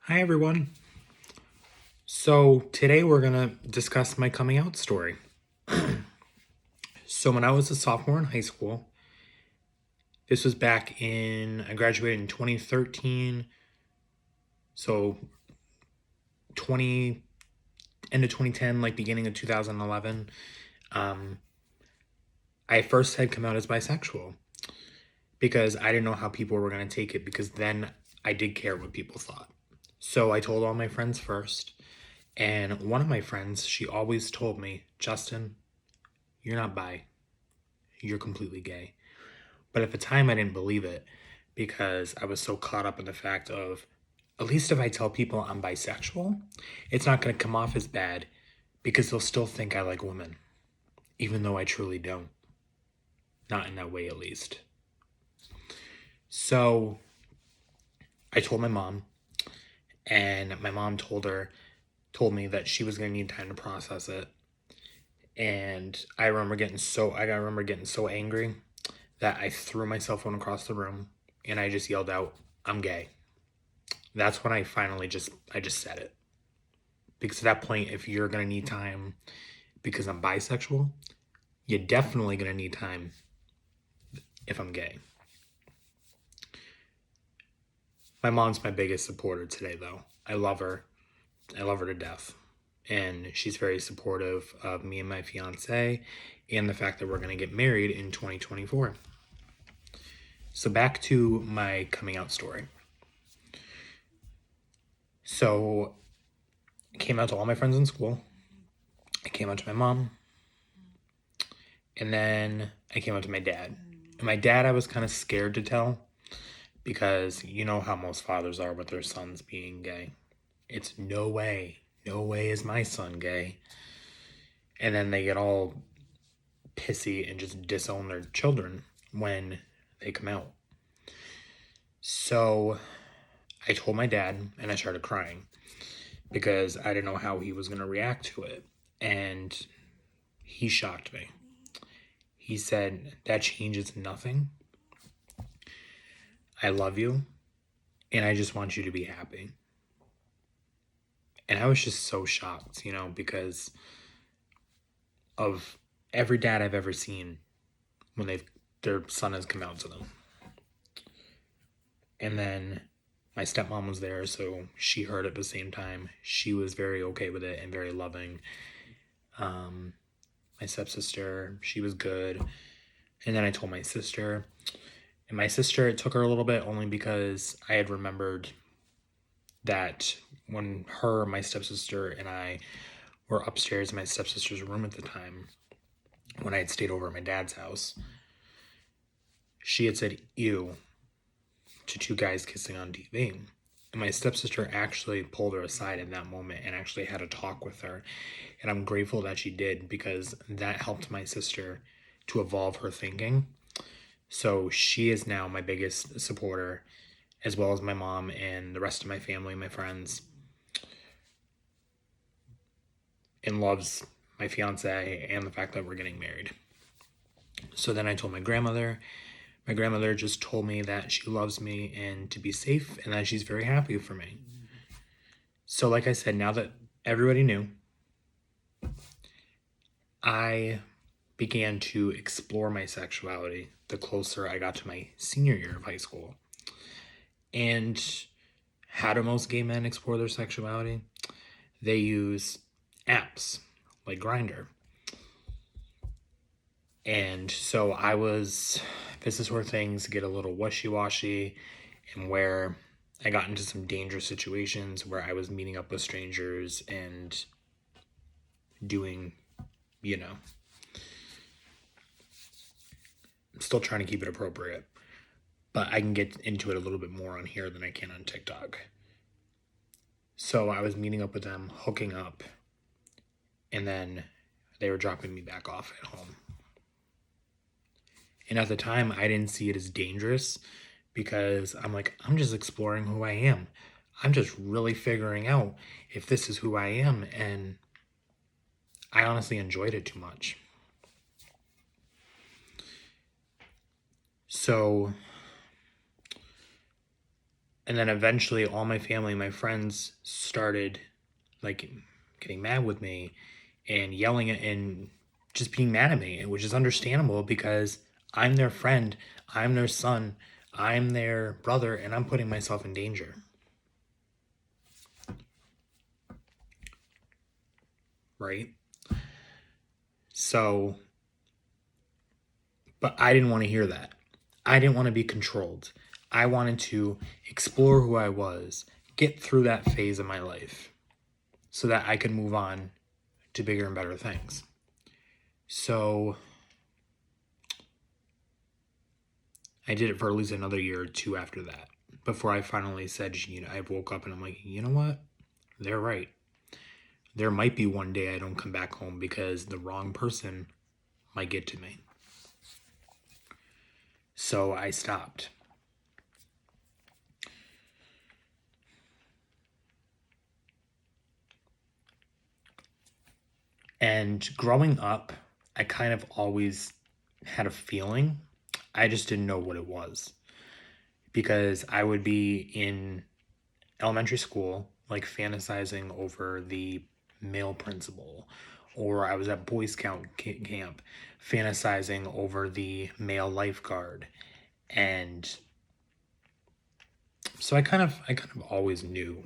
Hi, everyone. So, today we're going to discuss my coming out story. So, when I was a sophomore in high school, this was I graduated in 2013. So, 20, end of 2010, like beginning of 2011, um, I first had come out as bisexual because I didn't know how people were going to take it because then I did care what people thought. So, I told all my friends first. And one of my friends, she always told me, Justin, you're not bi. You're completely gay. But at the time, I didn't believe it because I was so caught up in the fact of, at least if I tell people I'm bisexual, it's not going to come off as bad because they'll still think I like women, even though I truly don't. Not in that way, at least. So I told my mom, and my mom told me that she was going to need time to process it. And I remember getting so angry that I threw my cell phone across the room and I just yelled out, "I'm gay." That's when I just said it. Because at that point, if you're gonna need time because I'm bisexual, you're definitely gonna need time if I'm gay. My mom's my biggest supporter today though. I love her. I love her to death. And she's very supportive of me and my fiance and the fact that we're gonna get married in 2024. So back to my coming out story. So I came out to all my friends in school. I came out to my mom. And then I came out to my dad. And my dad, I was kind of scared to tell because you know how most fathers are with their sons being gay. It's no way, no way is my son gay. And then they get all pissy and just disown their children when they come out. So I told my dad and I started crying because I didn't know how he was going to react to it. And he shocked me. He said, "That changes nothing. I love you and I just want you to be happy." And I was just so shocked, because of every dad I've ever seen when their son has come out to them. And then my stepmom was there, so she heard at the same time. She was very okay with it and very loving. My stepsister, she was good. And then I told my sister. And my sister, it took her a little bit only because I had remembered that when my stepsister, and I were upstairs in my stepsister's room at the time, when I had stayed over at my dad's house, she had said "ew" to two guys kissing on TV. And my stepsister actually pulled her aside in that moment and actually had a talk with her. And I'm grateful that she did because that helped my sister to evolve her thinking. So she is now my biggest supporter, as well as my mom and the rest of my family, my friends, and loves my fiance and the fact that we're getting married. So then I told my grandmother. My grandmother just told me that she loves me and to be safe and that she's very happy for me. So, like I said, now that everybody knew, I began to explore my sexuality the closer I got to my senior year of high school. And how do most gay men explore their sexuality? They use apps like Grindr. And so this is where things get a little wishy-washy and where I got into some dangerous situations where I was meeting up with strangers and doing, I'm still trying to keep it appropriate, but I can get into it a little bit more on here than I can on TikTok. So I was meeting up with them, hooking up, and then they were dropping me back off at home. And at the time, I didn't see it as dangerous because I'm like, I'm just exploring who I am. I'm just really figuring out if this is who I am. And I honestly enjoyed it too much. So And then eventually all my family, my friends started like getting mad with me and yelling and just being mad at me, which is understandable because I'm their friend, I'm their son, I'm their brother, and I'm putting myself in danger. Right? So, but I didn't want to hear that. I didn't want to be controlled. I wanted to explore who I was, get through that phase of my life so that I could move on to bigger and better things. So I did it for at least another year or two after that before I finally said, I woke up and I'm like, you know what? They're right. There might be one day I don't come back home because the wrong person might get to me. So I stopped. And growing up, I kind of always had a feeling. I just didn't know what it was. Because I would be in elementary school, like fantasizing over the male principal, or I was at Boy Scout camp fantasizing over the male lifeguard. And so I kind of always knew,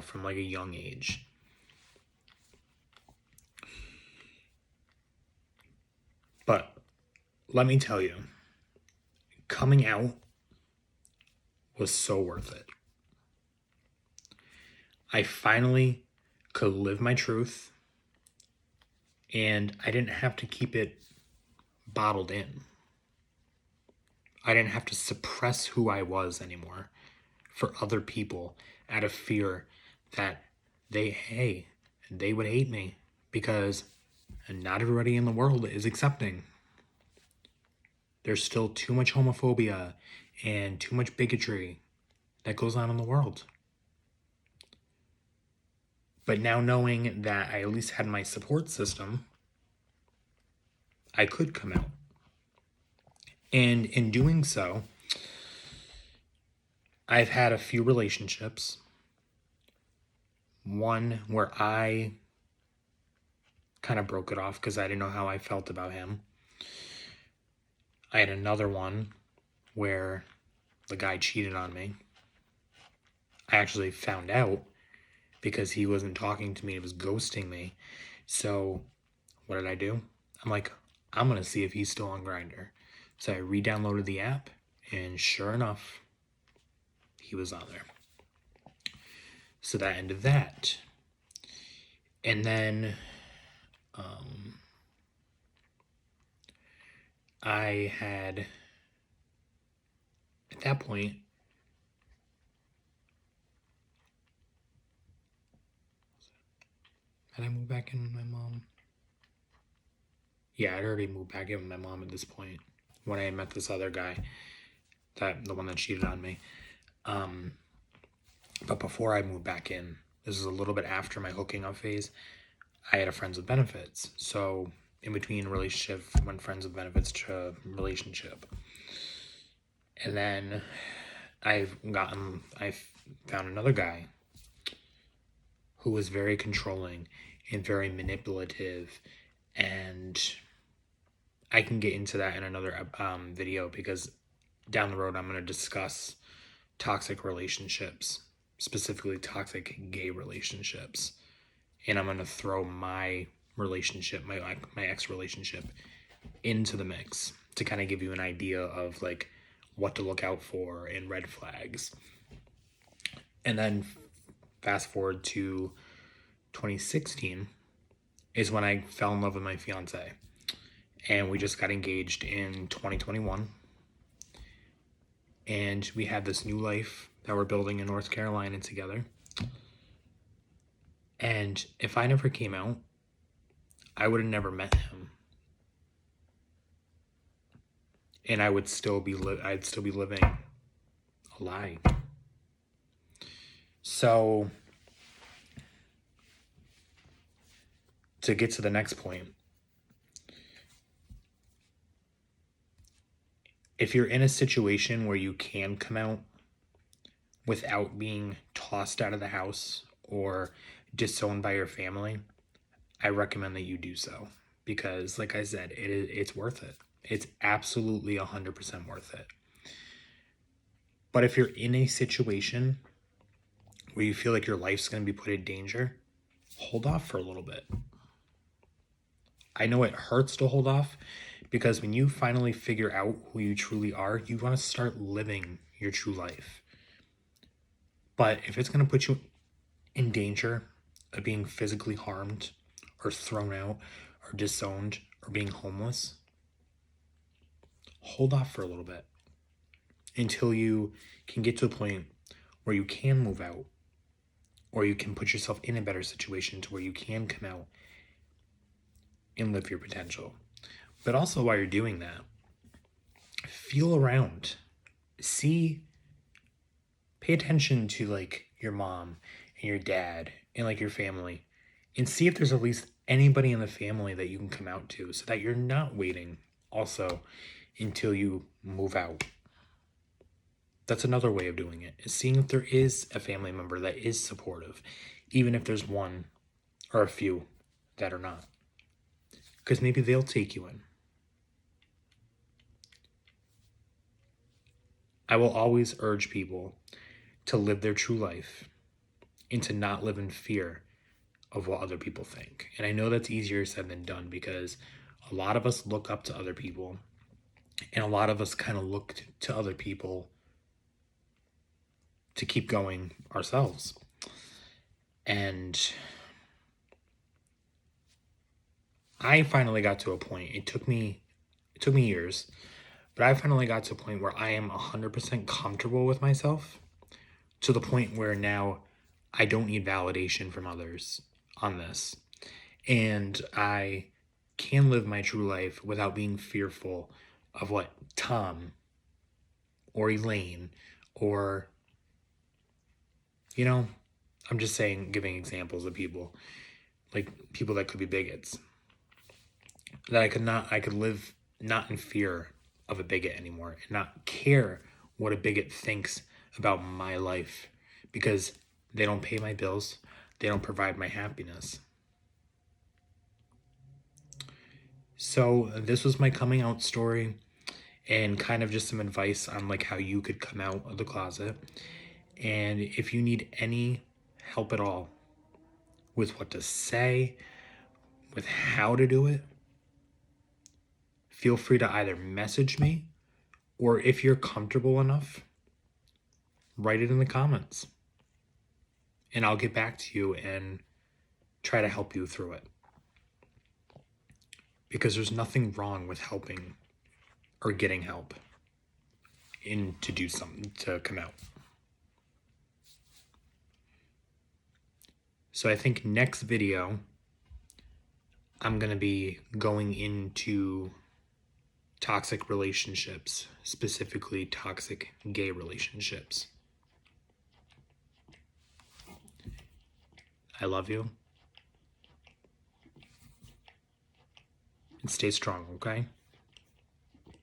from like a young age. But let me tell you, coming out was so worth it. I finally could live my truth, and I didn't have to keep it bottled in. I didn't have to suppress who I was anymore for other people out of fear that they would hate me because not everybody in the world is accepting. There's still too much homophobia and too much bigotry that goes on in the world. But now knowing that I at least had my support system, I could come out. And in doing so, I've had a few relationships. One where I kind of broke it off because I didn't know how I felt about him. I had another one where the guy cheated on me. I actually found out because he wasn't talking to me, he was ghosting me. So what did I do? I'm like, I'm going to see if he's still on Grindr. So I re-downloaded the app, and sure enough, he was on there. So that ended that. And then I had, at that point, had I moved back in with my mom? Yeah, I'd already moved back in with my mom at this point when I met this other guy, the one that cheated on me. But before I moved back in, this is a little bit after my hooking up phase, I had a friends with benefits. So in between relationship, went friends with benefits to relationship. And then I found another guy who was very controlling and very manipulative, and I can get into that in another video because down the road I'm going to discuss toxic relationships, specifically toxic gay relationships, and I'm going to throw my relationship, my ex relationship, into the mix to kind of give you an idea of like what to look out for and red flags. And then fast forward to 2016 is when I fell in love with my fiance, and we just got engaged in 2021, and we had this new life that we're building in North Carolina together. And if I never came out, I would have never met him, and I'd still be living a lie. So to get to the next point, if you're in a situation where you can come out, without being tossed out of the house or disowned by your family, I recommend that you do so. Because, like I said, it's worth it. It's absolutely 100% worth it. But if you're in a situation where you feel like your life's going to be put in danger, hold off for a little bit. I know it hurts to hold off because when you finally figure out who you truly are, you want to start living your true life. But if it's going to put you in danger of being physically harmed or thrown out or disowned or being homeless, hold off for a little bit until you can get to a point where you can move out or you can put yourself in a better situation to where you can come out and live your potential. But also while you're doing that, feel around. Pay attention to like your mom and your dad and like your family and see if there's at least anybody in the family that you can come out to so that you're not waiting also until you move out. That's another way of doing it, is seeing if there is a family member that is supportive, even if there's one or a few that are not. Because maybe they'll take you in. I will always urge people to live their true life and to not live in fear of what other people think. And I know that's easier said than done because a lot of us look up to other people and a lot of us kind of look to other people to keep going ourselves. And I finally got to a point, it took me years, but I finally got to a point where I am 100% comfortable with myself, to the point where now I don't need validation from others on this. And I can live my true life without being fearful of what Tom or Elaine or, I'm just saying, giving examples of people, like people that could be bigots, that I could live not in fear of a bigot anymore and not care what a bigot thinks about my life because they don't pay my bills, they don't provide my happiness. So this was my coming out story and kind of just some advice on like how you could come out of the closet. And if you need any help at all with what to say, with how to do it, feel free to either message me or if you're comfortable enough, write it in the comments. And I'll get back to you and try to help you through it. Because there's nothing wrong with helping or getting help to do something, to come out. So I think next video, I'm going to be going into toxic relationships, specifically toxic gay relationships. I love you. And stay strong, okay?